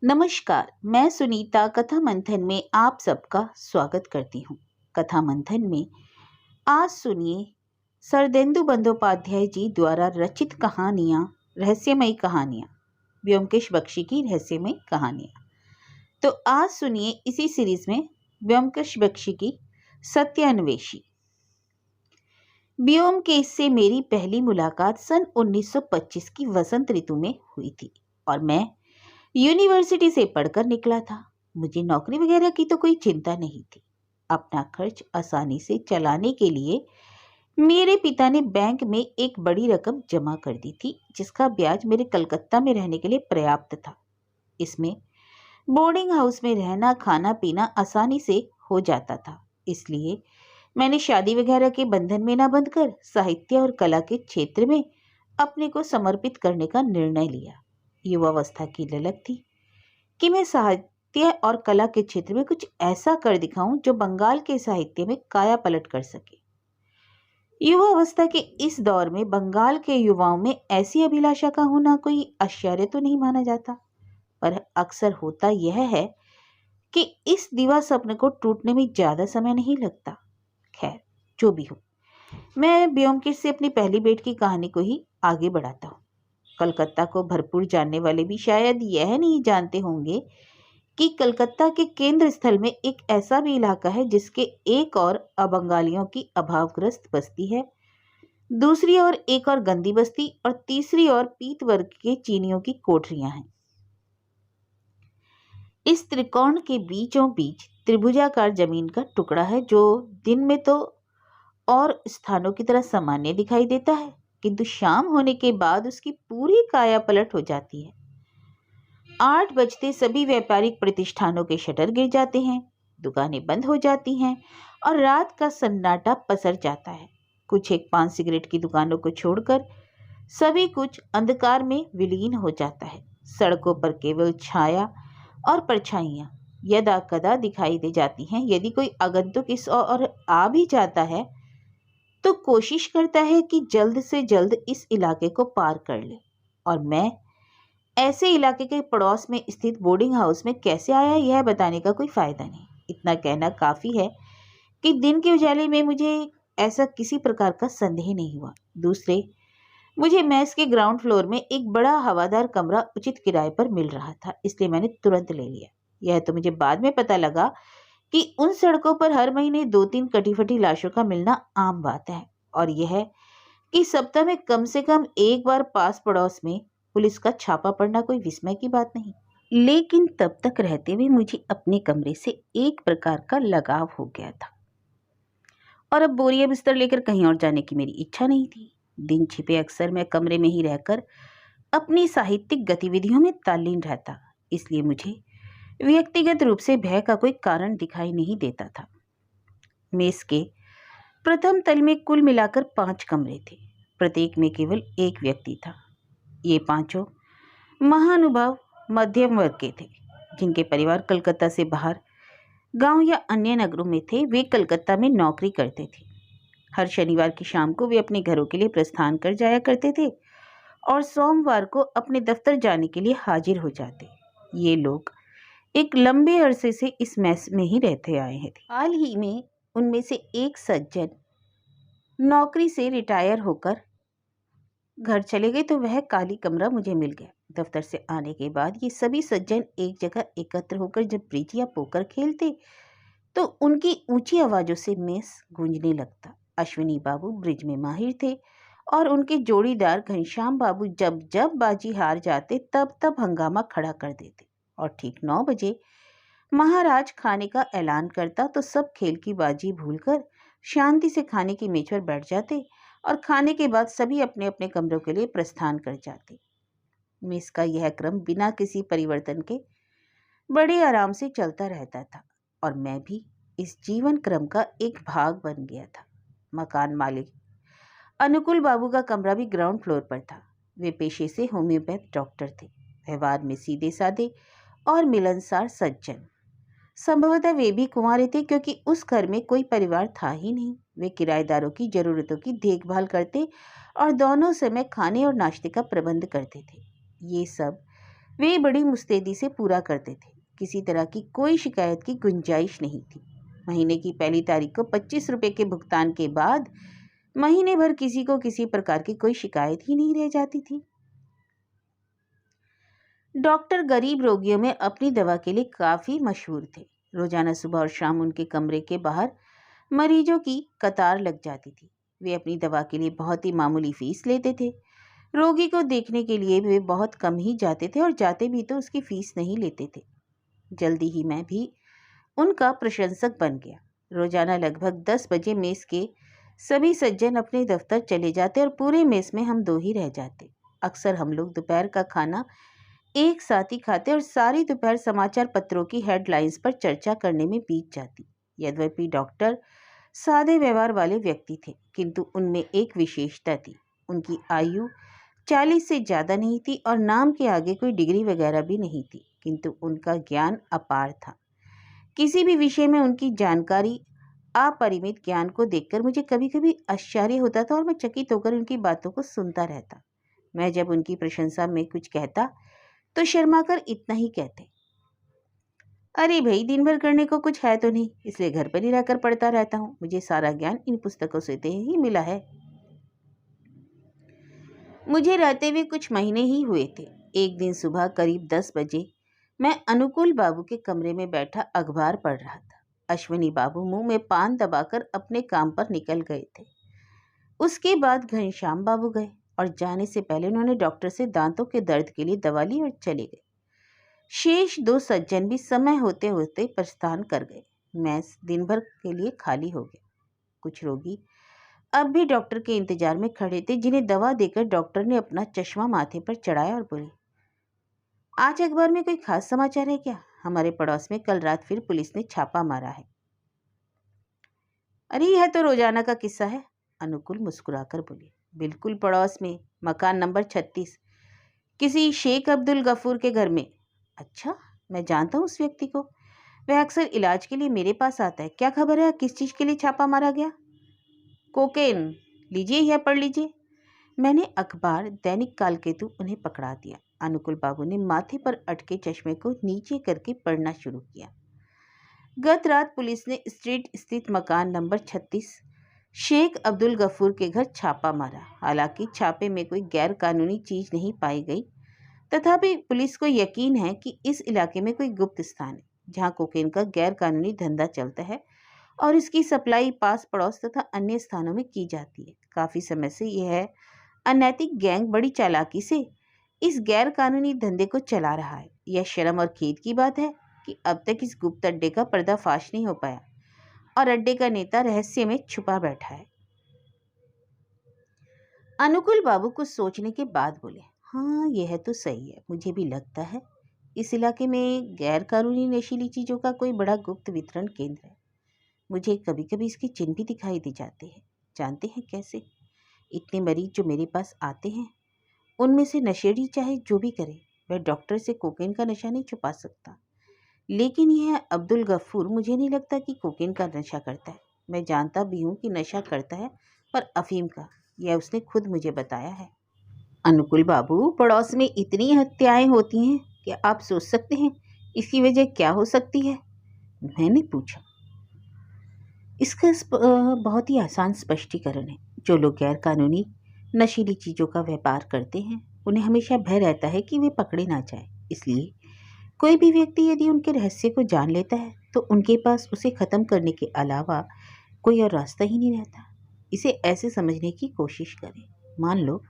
नमस्कार, मैं सुनीता कथा मंथन में आप सबका स्वागत करती हूँ। कथा मंथन में आज सुनिए शरदेंदु बंदोपाध्याय जी द्वारा रचित कहानियाँ, रहस्यमयी कहानियाँ, ब्योमकेश बख्शी की रहस्यमयी कहानियाँ। तो आज सुनिए इसी सीरीज में ब्योमकेश बख्शी की सत्यान्वेषी। ब्योमकेश से मेरी पहली मुलाकात सन 1925 की वसंत ऋतु में हुई थी और मैं यूनिवर्सिटी से पढ़कर निकला था। मुझे नौकरी वगैरह की तो कोई चिंता नहीं थी। अपना खर्च आसानी से चलाने के लिए मेरे पिता ने बैंक में एक बड़ी रकम जमा कर दी थी, जिसका ब्याज मेरे कलकत्ता में रहने के लिए पर्याप्त था। इसमें बोर्डिंग हाउस में रहना, खाना पीना आसानी से हो जाता था। इसलिए मैंने शादी वगैरह के बंधन में न बंधकर साहित्य और कला के क्षेत्र में अपने को समर्पित करने का निर्णय लिया। युवावस्था की ललक थी कि मैं साहित्य और कला के क्षेत्र में कुछ ऐसा कर दिखाऊं जो बंगाल के साहित्य में काया पलट कर सके। युवावस्था के इस दौर में बंगाल के युवाओं में ऐसी अभिलाषा का होना कोई आश्चर्य तो नहीं माना जाता, पर अक्सर होता यह है कि इस दिवा स्वप्न को टूटने में ज्यादा समय नहीं लगता। खैर, जो भी हो, मैं ब्योमकेश से अपनी पहली भेंट की कहानी को ही आगे बढ़ाता हूँ। कलकत्ता को भरपूर जानने वाले भी शायद यह नहीं जानते होंगे कि कलकत्ता के केंद्र स्थल में एक ऐसा भी इलाका है जिसके एक और बंगालियों की अभावग्रस्त बस्ती है, दूसरी ओर एक और गंदी बस्ती और तीसरी ओर पीत वर्ग के चीनियों की कोठरियां हैं। इस त्रिकोण के बीचों बीच त्रिभुजाकार जमीन का टुकड़ा है जो दिन में तो और स्थानों की तरह सामान्य दिखाई देता है, किंतु शाम होने के बाद उसकी पूरी काया पलट हो जाती है। 8 बजते सभी व्यापारिक प्रतिष्ठानों के शटर गिर जाते हैं, दुकानें बंद हो जाती हैं और रात का सन्नाटा पसर जाता है। कुछ एक पान सिगरेट की दुकानों को छोड़कर सभी कुछ अंधकार में विलीन हो जाता है। सड़कों पर केवल छाया और परछाइयां यदा कदा दिखाई दे जाती हैं। यदि कोई आगंतुक इस और आ भी जाता है तो कोशिश करता है कि जल्द से जल्द इस इलाके को पार कर ले, और मैं ऐसे इलाके के पड़ोस में स्थित बोर्डिंग हाउस में कैसे आया यह बताने का कोई फायदा नहीं। इतना कहना काफी है कि दिन के उजाले में मुझे ऐसा किसी प्रकार का संदेह नहीं हुआ। दूसरे, मुझे मेस के ग्राउंड फ्लोर में एक बड़ा हवादार कमरा उचित किराए पर मिल रहा था, इसलिए मैंने तुरंत ले लिया। यह तो मुझे बाद में पता लगा कि उन सड़कों पर हर महीने 2-3 कटी-फटी लाशों का मिलना आम बात है, और यह कि सप्ताह में कम से कम एक बार पास पड़ोस में पुलिस का छापा पड़ना कोई विस्मय की बात नहीं। लेकिन तब तक रहते हुए मुझे अपने कमरे से एक प्रकार का लगाव हो गया था और अब बोरिया बिस्तर लेकर कहीं और जाने की मेरी इच्छा नहीं थी। दिन छिपे अक्सर मैं कमरे में ही रहकर अपनी साहित्यिक गतिविधियों में तल्लीन रहता, इसलिए मुझे व्यक्तिगत रूप से भय का कोई कारण दिखाई नहीं देता था। मेस के प्रथम तल में कुल मिलाकर 5 कमरे थे, प्रत्येक में केवल एक व्यक्ति था। ये पांचों महानुभाव मध्यम वर्ग के थे, जिनके परिवार कलकत्ता से बाहर गांव या अन्य नगरों में थे। वे कलकत्ता में नौकरी करते थे। हर शनिवार की शाम को वे अपने घरों के लिए प्रस्थान कर जाया करते थे और सोमवार को अपने दफ्तर जाने के लिए हाजिर हो जाते। ये लोग एक लंबे अरसे से इस मेस में ही रहते आए हैं। हाल ही में उनमें से एक सज्जन नौकरी से रिटायर होकर घर चले गए, तो वह काली कमरा मुझे मिल गया। दफ्तर से आने के बाद ये सभी सज्जन एक जगह एकत्र होकर जब ब्रिज या पोकर खेलते तो उनकी ऊंची आवाजों से मेस गूंजने लगता। अश्विनी बाबू ब्रिज में माहिर थे और उनके जोड़ीदार घनश्याम बाबू जब जब बाजी हार जाते तब तब हंगामा खड़ा कर देते, और ठीक 9 बजे महाराज खाने का ऐलान करता तो सब खेल की बाजी भूलकर शांति से खाने की मेज पर बैठ जाते और खाने के बाद सभी अपने अपने कमरों के लिए प्रस्थान कर जाते। मेस का यह क्रम बिना किसी परिवर्तन के बड़े आराम से चलता रहता था और मैं भी इस जीवन क्रम का एक भाग बन गया था। मकान मालिक अनुकूल बाबू का कमरा भी ग्राउंड फ्लोर पर था। वे पेशे से होम्योपैथ डॉक्टर थे, व्यवहार में सीधे साधे और मिलनसार सज्जन। संभवतः वे भी कुंवारे थे, क्योंकि उस घर में कोई परिवार था ही नहीं। वे किराएदारों की जरूरतों की देखभाल करते और दोनों समय खाने और नाश्ते का प्रबंध करते थे। ये सब वे बड़ी मुस्तैदी से पूरा करते थे। किसी तरह की कोई शिकायत की गुंजाइश नहीं थी। महीने की पहली तारीख को 25 रुपए के भुगतान के बाद महीने भर किसी को किसी प्रकार की कोई शिकायत ही नहीं रह जाती थी। डॉक्टर गरीब रोगियों में अपनी दवा के लिए काफी मशहूर थे। रोजाना सुबह और शाम उनके कमरे के बाहर मरीजों की कतार लग जाती थी। वे अपनी दवा के लिए बहुत ही मामूली फीस लेते थे। रोगी को देखने के लिए वे बहुत कम ही जाते थे और जाते भी तो उसकी फीस नहीं लेते थे। जल्दी ही मैं भी उनका प्रशंसक बन गया। रोजाना लगभग 10 बजे मेस के सभी सज्जन अपने दफ्तर चले जाते और पूरे मेस में हम दो ही रह जाते। अक्सर हम लोग दोपहर का खाना एक साथ ही खाते और सारी दोपहर समाचार पत्रों की हेडलाइंस पर चर्चा करने में बीत जाती। यद्यपि डॉक्टर सादे व्यवहार वाले व्यक्ति थे, किंतु उनमें एक विशेषता थी। उनकी आयु 40 से ज़्यादा नहीं थी और नाम के आगे कोई डिग्री वगैरह भी नहीं थी, किंतु उनका ज्ञान अपार था। किसी भी विषय में उनकी जानकारी, अपरिमित ज्ञान को देखकर मुझे कभी कभी आश्चर्य होता था और मैं चकित होकर उनकी बातों को सुनता रहता। मैं जब उनकी प्रशंसा में कुछ कहता तो शर्माकर इतना ही कहते, अरे भाई, दिन भर करने को कुछ है तो नहीं, इसलिए घर पर ही रहकर पढ़ता रहता हूँ। मुझे सारा ज्ञान इन पुस्तकों से ही मिला है। मुझे रहते हुए कुछ महीने ही हुए थे। एक दिन सुबह करीब 10 बजे मैं अनुकूल बाबू के कमरे में बैठा अखबार पढ़ रहा था। अश्विनी बाबू मुंह में पान दबाकर अपने काम पर निकल गए थे। उसके बाद घनश्याम बाबू गए और जाने से पहले उन्होंने डॉक्टर से दांतों के दर्द के लिए दवा ली और चले गए। शेष 2 सज्जन भी समय होते होते प्रस्थान कर गए। मेस दिन भर के लिए खाली हो गया। कुछ रोगी अब भी डॉक्टर के इंतजार में खड़े थे, जिन्हें दवा देकर डॉक्टर ने अपना चश्मा माथे पर चढ़ाया और बोले, आज अखबार में कोई खास समाचार है क्या? हमारे पड़ोस में कल रात फिर पुलिस ने छापा मारा है। अरे यह तो रोजाना का किस्सा है, अनुकूल मुस्कुराकर बोले। बिल्कुल पड़ोस में, मकान नंबर 36, किसी शेख अब्दुल गफूर के घर में। अच्छा, मैं जानता हूँ उस व्यक्ति को। वह अक्सर इलाज के लिए मेरे पास आता है। क्या खबर है, किस चीज के लिए छापा मारा गया? कोकेन। लीजिए, यह पढ़ लीजिए। मैंने अखबार दैनिक कालकेतु उन्हें पकड़ा दिया। अनुकूल बाबू ने माथे पर अटके चश्मे को नीचे करके पढ़ना शुरू किया। गत रात पुलिस ने स्ट्रीट स्थित मकान नंबर 36 शेख अब्दुल गफूर के घर छापा मारा। हालांकि छापे में कोई गैर कानूनी चीज नहीं पाई गई, तथापि पुलिस को यकीन है कि इस इलाके में कोई गुप्त स्थान है जहां कोकेन का गैर कानूनी धंधा चलता है और इसकी सप्लाई पास पड़ोस तथा अन्य स्थानों में की जाती है। काफी समय से यह अनैतिक गैंग बड़ी चालाकी से इस गैर कानूनी धंधे को चला रहा है। यह शर्म और खेद की बात है कि अब तक इस गुप्त अड्डे का पर्दाफाश नहीं हो पाया और अड्डे का नेता रहस्य में छुपा बैठा है। अनुकूल बाबू कुछ सोचने के बाद बोले, हाँ, यह तो सही है। मुझे भी लगता है इस इलाके में गैर कानूनी नशीली चीजों का कोई बड़ा गुप्त वितरण केंद्र है। मुझे कभी कभी इसके चिन्ह भी दिखाई दे जाते हैं। जानते हैं कैसे? इतने मरीज जो मेरे पास आते हैं, उनमें से नशेड़ी चाहे जो भी करे, वह डॉक्टर से कोकेन का नशा नहीं छुपा सकता। लेकिन यह अब्दुल गफूर मुझे नहीं लगता कि कोकेन का नशा करता है। मैं जानता भी हूँ कि नशा करता है, पर अफीम का। यह उसने खुद मुझे बताया है। अनुकूल बाबू, पड़ोस में इतनी हत्याएं होती हैं कि आप सोच सकते हैं इसकी वजह क्या हो सकती है? मैंने पूछा। इसका बहुत ही आसान स्पष्टीकरण है। जो लोग गैर कानूनी नशीली चीज़ों का व्यापार करते हैं, उन्हें हमेशा भय रहता है कि वे पकड़े ना जाए। इसलिए कोई भी व्यक्ति यदि उनके रहस्य को जान लेता है तो उनके पास उसे ख़त्म करने के अलावा कोई और रास्ता ही नहीं रहता। इसे ऐसे समझने की कोशिश करें। मान लो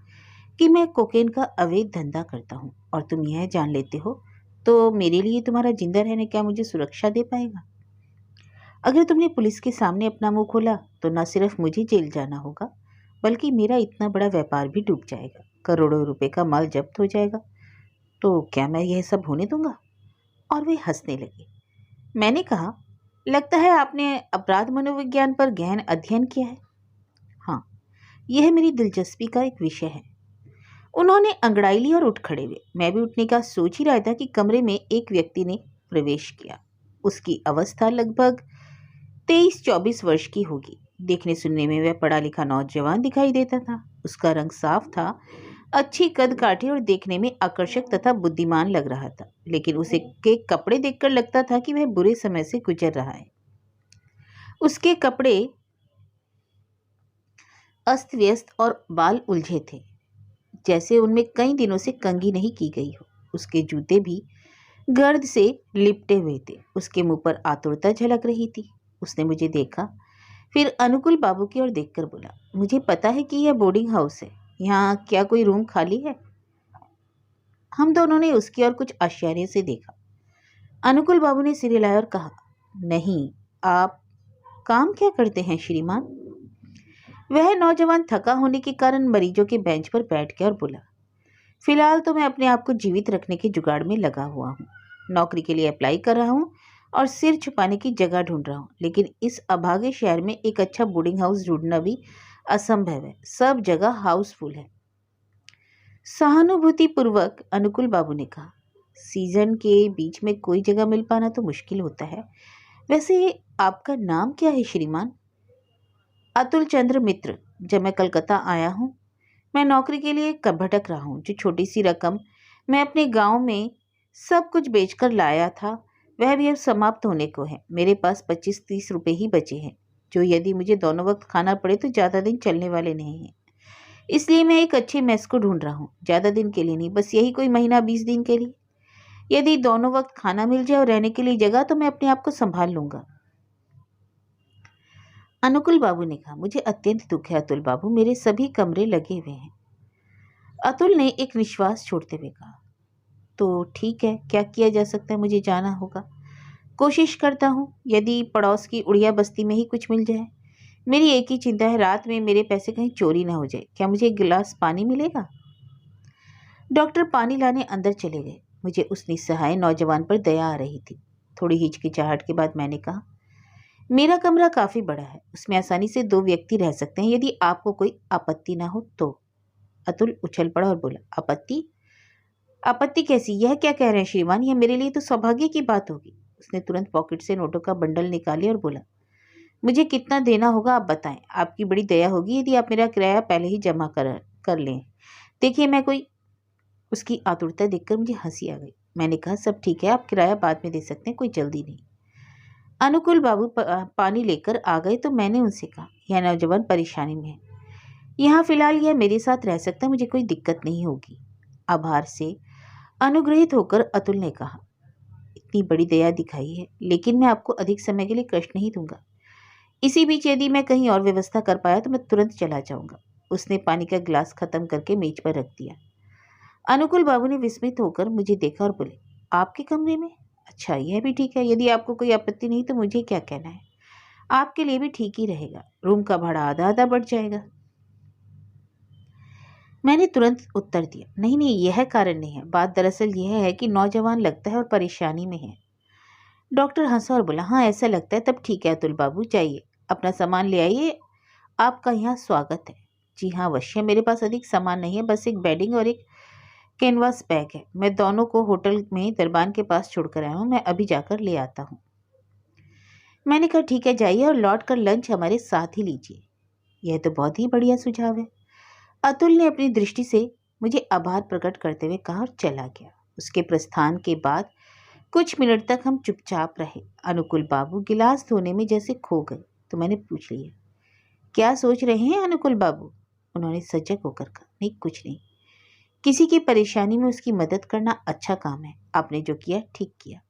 कि मैं कोकेन का अवैध धंधा करता हूँ और तुम यह जान लेते हो, तो मेरे लिए तुम्हारा जिंदा रहने क्या मुझे सुरक्षा दे पाएगा? अगर तुमने पुलिस के सामने अपना मुंह खोला तो न सिर्फ मुझे जेल जाना होगा, बल्कि मेरा इतना बड़ा व्यापार भी डूब जाएगा, करोड़ों रुपए का माल जब्त हो जाएगा। तो क्या मैं यह सब होने दूंगा? और वे हंसने लगे। मैंने कहा, लगता है आपने अपराध मनोविज्ञान पर गहन अध्ययन किया है। हाँ, यह मेरी दिलचस्पी का एक विषय है। उन्होंने अंगड़ाई ली और उठ खड़े हुए। मैं भी उठने का सोच ही रहा था कि कमरे में एक व्यक्ति ने प्रवेश किया। उसकी अवस्था लगभग 23-24 वर्ष की होगी। देखने सुनने में वह पढ़ा लिखा नौजवान दिखाई देता था। उसका रंग साफ था, अच्छी कद काठी और देखने में आकर्षक तथा बुद्धिमान लग रहा था, लेकिन उसे के कपड़े देखकर लगता था कि वह बुरे समय से गुजर रहा है। उसके कपड़े अस्त व्यस्त और बाल उलझे थे, जैसे उनमें कई दिनों से कंघी नहीं की गई हो। उसके जूते भी गर्द से लिपटे हुए थे। उसके मुंह पर आतुरता झलक रही थी। उसने मुझे देखा, फिर अनुकुल बाबू की ओर देखकर बोला, मुझे पता है कि यह बोर्डिंग हाउस है, यहाँ क्या कोई रूम खाली है? हम दोनों ने उसकी ओर कुछ आश्चर्य से देखा। अनुकुल बाबू ने सिर हिलाया और कहा, नहीं, आप काम क्या करते हैं श्रीमान? वह नौजवान थका होने के कारण मरीजों के बेंच पर बैठ गया और बोला, फिलहाल तो मैं अपने आप को जीवित रखने के जुगाड़ में लगा हुआ हूँ। नौकरी के लिए अप्लाई कर रहा हूँ और सिर छुपाने की जगह ढूंढ रहा हूँ, लेकिन इस अभागे शहर में एक अच्छा बोर्डिंग हाउस ढूंढना भी असंभव है। सब जगह हाउसफुल है। सहानुभूतिपूर्वक अनुकुल बाबू ने कहा, सीजन के बीच में कोई जगह मिल पाना तो मुश्किल होता है। वैसे आपका नाम क्या है श्रीमान? अतुल चंद्र मित्र। जब मैं कलकत्ता आया हूँ, मैं नौकरी के लिए भटक रहा हूँ। जो छोटी सी रकम मैं अपने गांव में सब कुछ बेचकर लाया था, वह भी अब समाप्त होने को है। मेरे पास 25-30 रुपए ही बचे हैं, जो यदि मुझे दोनों वक्त खाना पड़े तो ज़्यादा दिन चलने वाले नहीं हैं। इसलिए मैं एक अच्छी मेस को ढूंढ रहा हूँ। ज़्यादा दिन के लिए नहीं, बस यही कोई महीना 20 दिन के लिए। यदि दोनों वक्त खाना मिल जाए और रहने के लिए जगह, तो मैं अपने आप को संभाल लूंगा। अनुकुल बाबू ने कहा, मुझे अत्यंत दुख है अतुल बाबू, मेरे सभी कमरे लगे हुए हैं। अतुल ने एक निश्वास छोड़ते हुए कहा, तो ठीक है, क्या किया जा सकता है? मुझे जाना होगा। कोशिश करता हूँ, यदि पड़ोस की उड़िया बस्ती में ही कुछ मिल जाए। मेरी एक ही चिंता है, रात में मेरे पैसे कहीं चोरी ना हो जाए। क्या मुझे एक गिलास पानी मिलेगा? डॉक्टर पानी लाने अंदर चले गए। मुझे उस निस्सहाय नौजवान पर दया आ रही थी। थोड़ी हिचकिचाहट के बाद मैंने कहा, मेरा कमरा काफी बड़ा है, उसमें आसानी से 2 व्यक्ति रह सकते हैं, यदि आपको कोई आपत्ति ना हो तो। अतुल उछल पड़ा और बोला, आपत्ति? आपत्ति कैसी? यह क्या कह रहे हैं श्रीमान? यह मेरे लिए तो सौभाग्य की बात होगी। उसने तुरंत पॉकेट से नोटों का बंडल निकाले और बोला, मुझे कितना देना होगा आप बताएं। आपकी बड़ी दया होगी यदि आप मेरा किराया पहले ही जमा कर लें। देखिए मैं कोई उसकी आतुरता देखकर मुझे हंसी आ गई। मैंने कहा, सब ठीक है, आप किराया बाद में दे सकते हैं, कोई जल्दी नहीं। अनुकुल बाबू पानी लेकर आ गए तो मैंने उनसे कहा, यह नौजवान परेशानी में है, यहाँ फिलहाल यह मेरे साथ रह सकता है, मुझे कोई दिक्कत नहीं होगी। आभार से अनुग्रहित होकर अतुल ने कहा, इतनी बड़ी दया दिखाई है, लेकिन मैं आपको अधिक समय के लिए कष्ट नहीं दूंगा। इसी बीच यदि मैं कहीं और व्यवस्था कर पाया तो मैं तुरंत चला जाऊंगा। उसने पानी का गिलास खत्म करके मेज पर रख दिया। अनुकुल बाबू ने विस्मित होकर मुझे देखा और बोले, आपके कमरे में? अच्छा, यह भी ठीक है। यदि आपको कोई आपत्ति नहीं तो मुझे क्या कहना है, आपके लिए भी ठीक ही रहेगा। रूम का भाड़ा आधा आधा बढ़ जाएगा। मैंने तुरंत उत्तर दिया, नहीं नहीं, यह कारण नहीं है। बात दरअसल यह है कि नौजवान लगता है और परेशानी में है। डॉक्टर हंसा और बोला, हाँ ऐसा लगता है, तब ठीक है अतुल बाबू, जाइए अपना सामान ले आइए, आपका यहाँ स्वागत है। जी हाँ अवश्य, मेरे पास अधिक सामान नहीं है, बस एक बेडिंग और एक कैनवास बैग है। मैं दोनों को होटल में दरबान के पास छोड़कर आया हूँ, मैं अभी जाकर ले आता हूँ। मैंने कहा, ठीक है जाइए और लौट कर लंच हमारे साथ ही लीजिए। यह तो बहुत ही बढ़िया सुझाव है। अतुल ने अपनी दृष्टि से मुझे आभार प्रकट करते हुए कहा और चला गया। उसके प्रस्थान के बाद कुछ मिनट तक हम चुपचाप रहे। अनुकुल बाबू गिलास धोने में जैसे खो गए, तो मैंने पूछ लिया, क्या सोच रहे हैं अनुकुल बाबू? उन्होंने सजग होकर कहा, नहीं कुछ नहीं, किसी की परेशानी में उसकी मदद करना अच्छा काम है, आपने जो किया ठीक किया।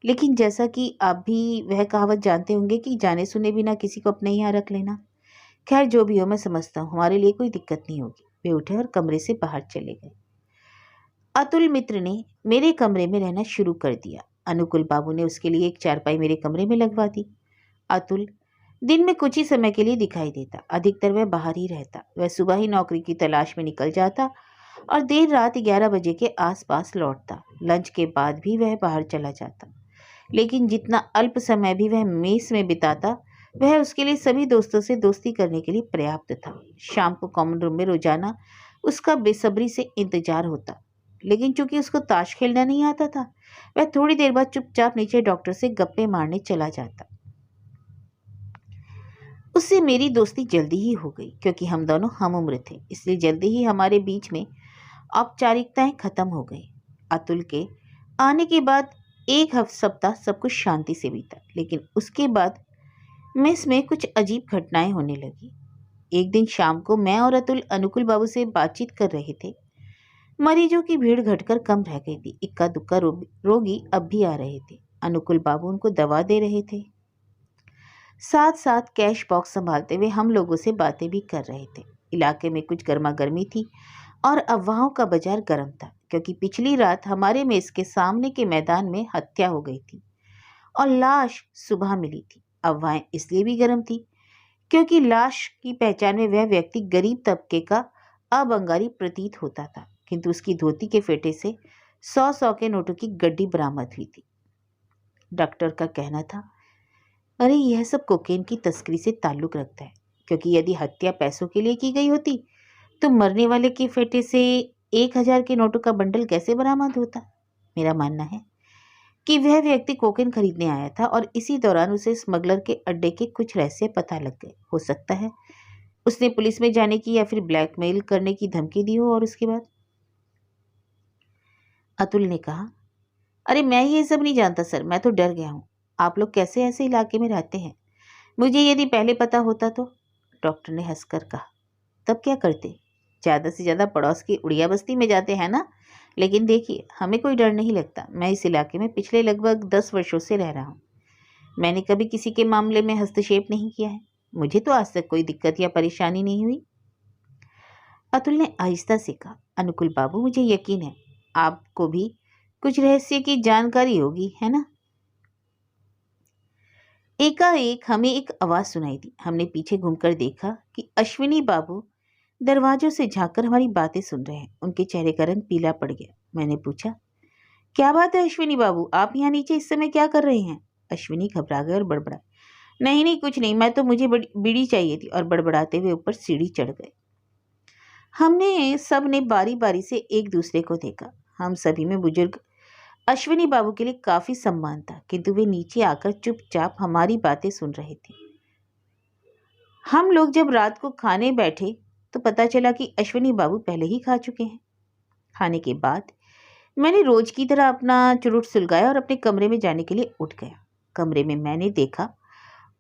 लेकिन जैसा कि आप भी वह कहावत जानते होंगे कि जाने सुने बिना किसी को अपने यहाँ रख लेना। खैर जो भी हो, मैं समझता हूँ, हमारे लिए कोई दिक्कत नहीं होगी। वे उठे और कमरे से बाहर चले गए। अतुल मित्र ने मेरे कमरे में रहना शुरू कर दिया। अनुकुल बाबू ने उसके लिए एक चारपाई मेरे कमरे में लगवा दी। अतुल दिन में कुछ ही समय के लिए दिखाई देता, अधिकतर वह बाहर ही रहता। वह सुबह ही नौकरी की तलाश में निकल जाता और देर रात 11 बजे के आसपास लौटता। लंच के बाद भी वह बाहर चला जाता, लेकिन जितना अल्प समय भी वह मेस में बिताता, वह उसके लिए सभी दोस्तों से दोस्ती करने के लिए पर्याप्त था। शाम को कॉमन रूम में रोजाना उसका बेसब्री से इंतजार होता, लेकिन चूंकि उसको ताश खेलना नहीं आता था, वह थोड़ी देर बाद चुपचाप नीचे डॉक्टर से गप्पे मारने चला जाता। उससे मेरी दोस्ती जल्दी ही हो गई क्योंकि हम दोनों हम उम्र थे, इसलिए जल्दी ही हमारे बीच में औपचारिकताएं खत्म हो गई। अतुल के आने के बाद एक सप्ताह सब कुछ शांति से बीता, लेकिन उसके बाद मेस में कुछ अजीब घटनाएं होने लगी। एक दिन शाम को मैं और अतुल अनुकुल बाबू से बातचीत कर रहे थे। मरीजों की भीड़ घटकर कम रह गई थी। इक्का दुक्का रोगी अब भी आ रहे थे। अनुकुल बाबू उनको दवा दे रहे थे। साथ साथ कैश बॉक्स संभालते हुए हम लोगों से बातें भी कर रहे थे। इलाके में कुछ गर्मा गर्मी थी और अफवाहों का बाजार गर्म था क्योंकि पिछली रात हमारे मेज के सामने के मैदान में हत्या हो गई थी और लाश सुबह मिली थी। अफवाहें इसलिए भी गर्म थी क्योंकि लाश की पहचान में वह व्यक्ति गरीब तबके का अबंगारी प्रतीत होता था, किंतु उसकी धोती के फेटे से 100 के नोटों की गड्डी बरामद हुई थी। डॉक्टर का कहना था, अरे यह सब कोकेन की तस्करी से ताल्लुक रखता है, क्योंकि यदि हत्या पैसों के लिए की गई होती तो मरने वाले के फेटे से 1000 के नोटों का बंडल कैसे बरामद होता। मेरा मानना है कि वह व्यक्ति कोकेन खरीदने आया था और इसी दौरान उसे स्मगलर के अड्डे के कुछ रहस्य पता लग गए। हो सकता है उसने पुलिस में जाने की या फिर ब्लैकमेल करने की धमकी दी हो। और उसके बाद अतुल ने कहा, अरे मैं ये सब नहीं जानता सर, मैं तो डर गया हूँ। आप लोग कैसे ऐसे इलाके में रहते हैं? मुझे यदि पहले पता होता तो। डॉक्टर ने हंसकर कहा, तब क्या करते? ज़्यादा से ज़्यादा पड़ोस की उड़िया बस्ती में जाते हैं ना। लेकिन देखिए, हमें कोई डर नहीं लगता। मैं इस इलाके में पिछले लगभग 10 वर्षों से रह रहा हूँ। मैंने कभी किसी के मामले में हस्तक्षेप नहीं किया है। मुझे तो आज तक कोई दिक्कत या परेशानी नहीं हुई। अतुल ने आहिस्ता से कहा, अनुकुल बाबू, मुझे यकीन है आपको भी कुछ रहस्य की जानकारी होगी, है ना? एकाएक हमें एक आवाज सुनाई दी। हमने पीछे घूमकर देखा कि अश्विनी बाबू दरवाजों से झांककर हमारी बातें सुन रहे हैं। उनके चेहरे का रंग पीला पड़ गया। मैंने पूछा, क्या बात है अश्विनी बाबू, आप यहाँ नीचे इस समय क्या कर रहे हैं? अश्विनी घबरा गए और बड़बड़ाए, नहीं नहीं कुछ नहीं, मैं तो मुझे बीड़ी चाहिए थी, और बड़बड़ाते हुए ऊपर सीढ़ी चढ़ गए। हमने सब ने बारी बारी से एक दूसरे को देखा। हम सभी में बुजुर्ग अश्विनी बाबू के लिए काफी सम्मान था, किंतु वे नीचे आकर चुपचाप हमारी बातें सुन रहे थे। हम लोग जब रात को खाने बैठे तो पता चला कि अश्विनी बाबू पहले ही खा चुके हैं। खाने के बाद मैंने रोज की तरह अपना चुरुट सुलगाया और अपने कमरे में जाने के लिए उठ गया। कमरे में मैंने देखा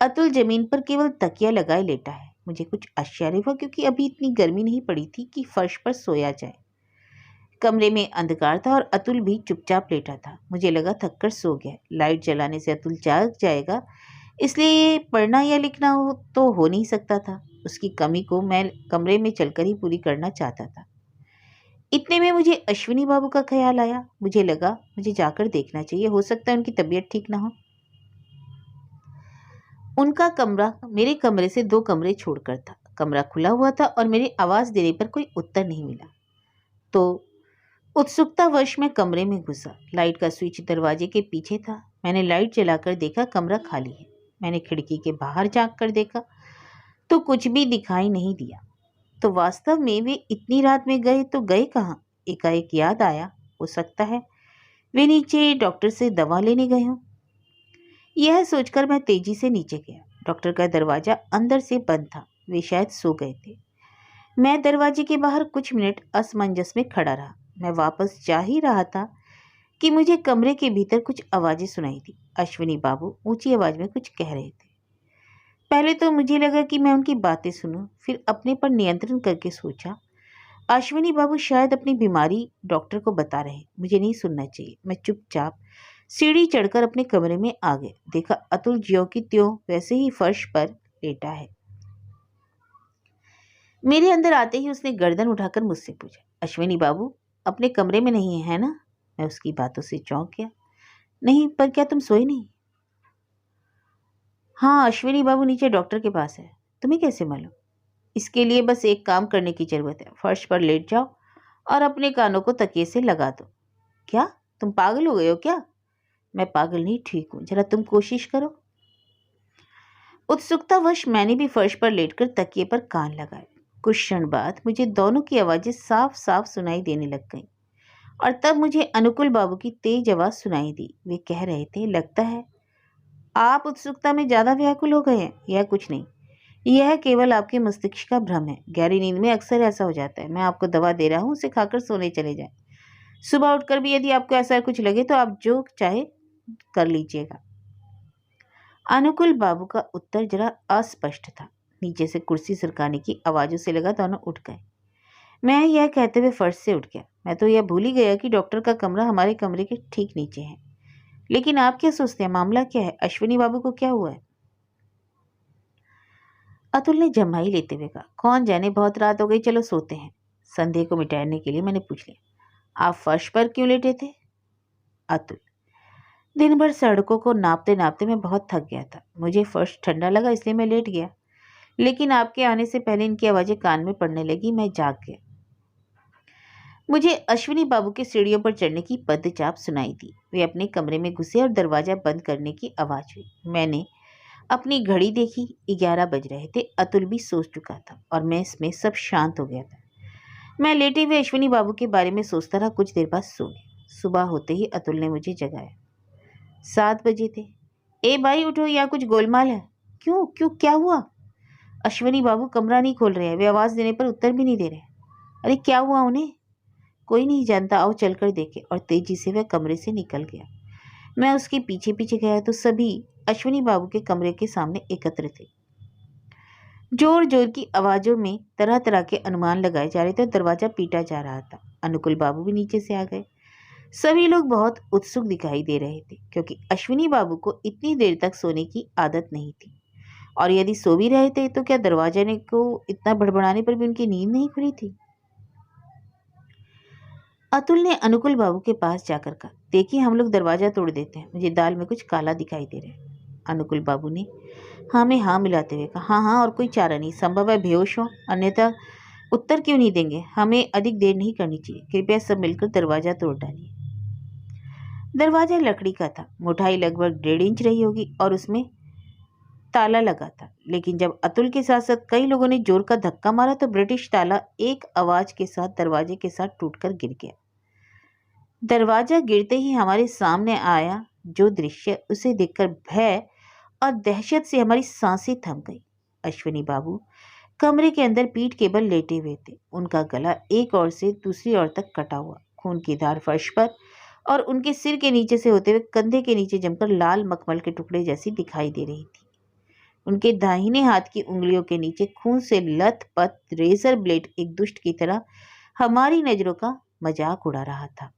अतुल जमीन पर केवल तकिया लगाए लेटा है। मुझे कुछ आश्चर्य हुआ क्योंकि अभी इतनी गर्मी नहीं पड़ी थी कि फर्श पर सोया जाए। कमरे में अंधकार था और अतुल भी चुपचाप लेटा था। मुझे लगा थककर सो गया। लाइट जलाने से अतुल जाग जाएगा, इसलिए पढ़ना या लिखना हो नहीं सकता था। उसकी कमी को मैं कमरे में चलकर ही पूरी करना चाहता था। इतने में मुझे अश्विनी बाबू का ख्याल आया। मुझे लगा मुझे जाकर देखना चाहिए, हो सकता है उनकी तबीयत ठीक ना हो। उनका कमरा मेरे कमरे से 2 कमरे छोड़कर था। कमरा खुला हुआ था और मेरी आवाज देने पर कोई उत्तर नहीं मिला तो उत्सुकतावश मैं कमरे में घुसा। लाइट का स्विच दरवाजे के पीछे था। मैंने लाइट जलाकर देखा, कमरा खाली है। मैंने खिड़की के बाहर झांक कर देखा तो कुछ भी दिखाई नहीं दिया। तो वास्तव में वे इतनी रात में गए तो गए कहाँ? एकाएक याद आया, हो सकता है वे नीचे डॉक्टर से दवा लेने गए हों। यह सोचकर मैं तेजी से नीचे गया। डॉक्टर का दरवाजा अंदर से बंद था। वे शायद सो गए थे। मैं दरवाजे के बाहर कुछ मिनट असमंजस में खड़ा रहा। मैं वापस जा ही रहा था कि मुझे कमरे के भीतर कुछ आवाजें सुनाई दी। अश्विनी बाबू ऊंची आवाज में कुछ कह रहे थे। पहले तो मुझे लगा कि मैं उनकी बातें सुनूं, फिर अपने पर नियंत्रण करके सोचा अश्विनी बाबू शायद अपनी बीमारी डॉक्टर को बता रहे। मुझे नहीं सुनना चाहिए। मैं चुपचाप सीढ़ी चढ़कर अपने कमरे में आ गए। देखा अतुल ज्यों की त्यों वैसे ही फर्श पर लेटा है। मेरे अंदर आते ही उसने गर्दन उठाकर मुझसे पूछा, अश्विनी बाबू अपने कमरे में नहीं है ना? मैं उसकी बातों से चौंक गया। नहीं, पर क्या तुम सोए नहीं? हाँ, अश्विनी बाबू नीचे डॉक्टर के पास है। तुम्हें कैसे मालूम? इसके लिए बस एक काम करने की जरूरत है। फर्श पर लेट जाओ और अपने कानों को तकिए से लगा दो। क्या तुम पागल हो गए हो क्या? मैं पागल नहीं, ठीक हूं, जरा तुम कोशिश करो। उत्सुकतावश मैंने भी फर्श पर लेटकर तकिए पर कान लगाए। कुछ क्षण बाद मुझे दोनों की आवाजें साफ साफ सुनाई देने लग गईं और तब मुझे अनुकुल बाबू की तेज आवाज सुनाई दी। वे कह रहे थे, लगता है आप उत्सुकता में ज्यादा व्याकुल हो गए हैं। यह कुछ नहीं, यह केवल आपके मस्तिष्क का भ्रम है। गहरी नींद में अक्सर ऐसा हो जाता है। मैं आपको दवा दे रहा हूँ, उसे खाकर सोने चले जाएं। सुबह उठकर भी यदि आपको ऐसा कुछ लगे तो आप जो चाहे कर लीजिएगा। अनुकुल बाबू का उत्तर जरा अस्पष्ट था। नीचे से कुर्सी सरकाने की आवाज़ों से लगा दोनों उठ गए। मैं यह कहते हुए फर्श से उठ गया। मैं तो यह भूल ही गया कि डॉक्टर का कमरा हमारे कमरे के ठीक नीचे है। लेकिन आप क्या सोचते हैं, मामला क्या है? अश्विनी बाबू को क्या हुआ है? अतुल ने जम्हाई लेते हुए कहा, कौन जाने, बहुत रात हो गई, चलो सोते हैं। संदेह को मिटाने के लिए मैंने पूछ लिया, आप फर्श पर क्यों लेटे थे? अतुल, दिन भर सड़कों को नापते नापते मैं बहुत थक गया था। मुझे फर्श ठंडा लगा इसलिए मैं लेट गया। लेकिन आपके आने से पहले इनकी आवाज़ें कान में पड़ने लगी, मैं जाग गया। मुझे अश्विनी बाबू की सीढ़ियों पर चढ़ने की पदचाप सुनाई दी। वे अपने कमरे में घुसे और दरवाजा बंद करने की आवाज़ हुई। मैंने अपनी घड़ी देखी, 11 बज रहे थे। अतुल भी सो चुका था और मैं इसमें सब शांत हो गया था। मैं लेटे हुए अश्विनी बाबू के बारे में सोचता रहा। कुछ देर बाद सो गया। सुबह होते ही अतुल ने मुझे जगाया। 7 बजे थे। ए भाई उठो, यहाँ कुछ गोलमाल है। क्यों क्यों, क्या हुआ? अश्विनी बाबू कमरा नहीं खोल रहे हैं। वे आवाज़ देने पर उत्तर भी नहीं दे रहे। अरे क्या हुआ उन्हें? कोई नहीं जानता, आओ चलकर देखे। और तेजी से वह कमरे से निकल गया। मैं उसके पीछे पीछे गया तो सभी अश्विनी बाबू के कमरे के सामने एकत्र थे। जोर जोर की आवाज़ों में तरह तरह के अनुमान लगाए जा रहे थे और दरवाज़ा पीटा जा रहा था। अनुकुल बाबू भी नीचे से आ गए। सभी लोग बहुत उत्सुक दिखाई दे रहे थे क्योंकि अश्विनी बाबू को इतनी देर तक सोने की आदत नहीं थी। और यदि सो भी रहे थे तो क्या दरवाजे ने को इतना बड़बड़ाने पर भी उनकी नींद नहीं खुली थी? अतुल ने अनुकुल बाबू के पास जाकर कहा, देखिए हम लोग दरवाज़ा तोड़ देते हैं, मुझे दाल में कुछ काला दिखाई दे रहा है। अनुकुल बाबू ने हाँ में हाँ मिलाते हुए कहा, हाँ हाँ, और कोई चारा नहीं, संभव है बेहोश हो, अन्यथा उत्तर क्यों नहीं देंगे? हमें अधिक देर नहीं करनी चाहिए, कृपया सब मिलकर दरवाज़ा तोड़ डालिए। दरवाज़ा लकड़ी का था, मोटाई लगभग 1.5 इंच रही होगी और उसमें ताला लगा था। लेकिन जब अतुल के साथ साथ कई लोगों ने जोर का धक्का मारा तो ब्रिटिश ताला एक आवाज़ के साथ दरवाजे के साथ टूटकर गिर गया। दरवाजा गिरते ही हमारे सामने आया जो दृश्य, उसे देखकर भय और दहशत से हमारी सांसें थम गई। अश्विनी बाबू कमरे के अंदर पीठ के बल लेटे हुए थे। उनका गला एक ओर से दूसरी ओर तक कटा हुआ, खून की धार फर्श पर और उनके सिर के नीचे से होते हुए कंधे के नीचे जमकर लाल मखमल के टुकड़े जैसी दिखाई दे रही थी। उनके दाहिने हाथ की उंगलियों के नीचे खून से लथपथ रेजर ब्लेड एक दुष्ट की तरह हमारी नजरों का मजाक उड़ा रहा था।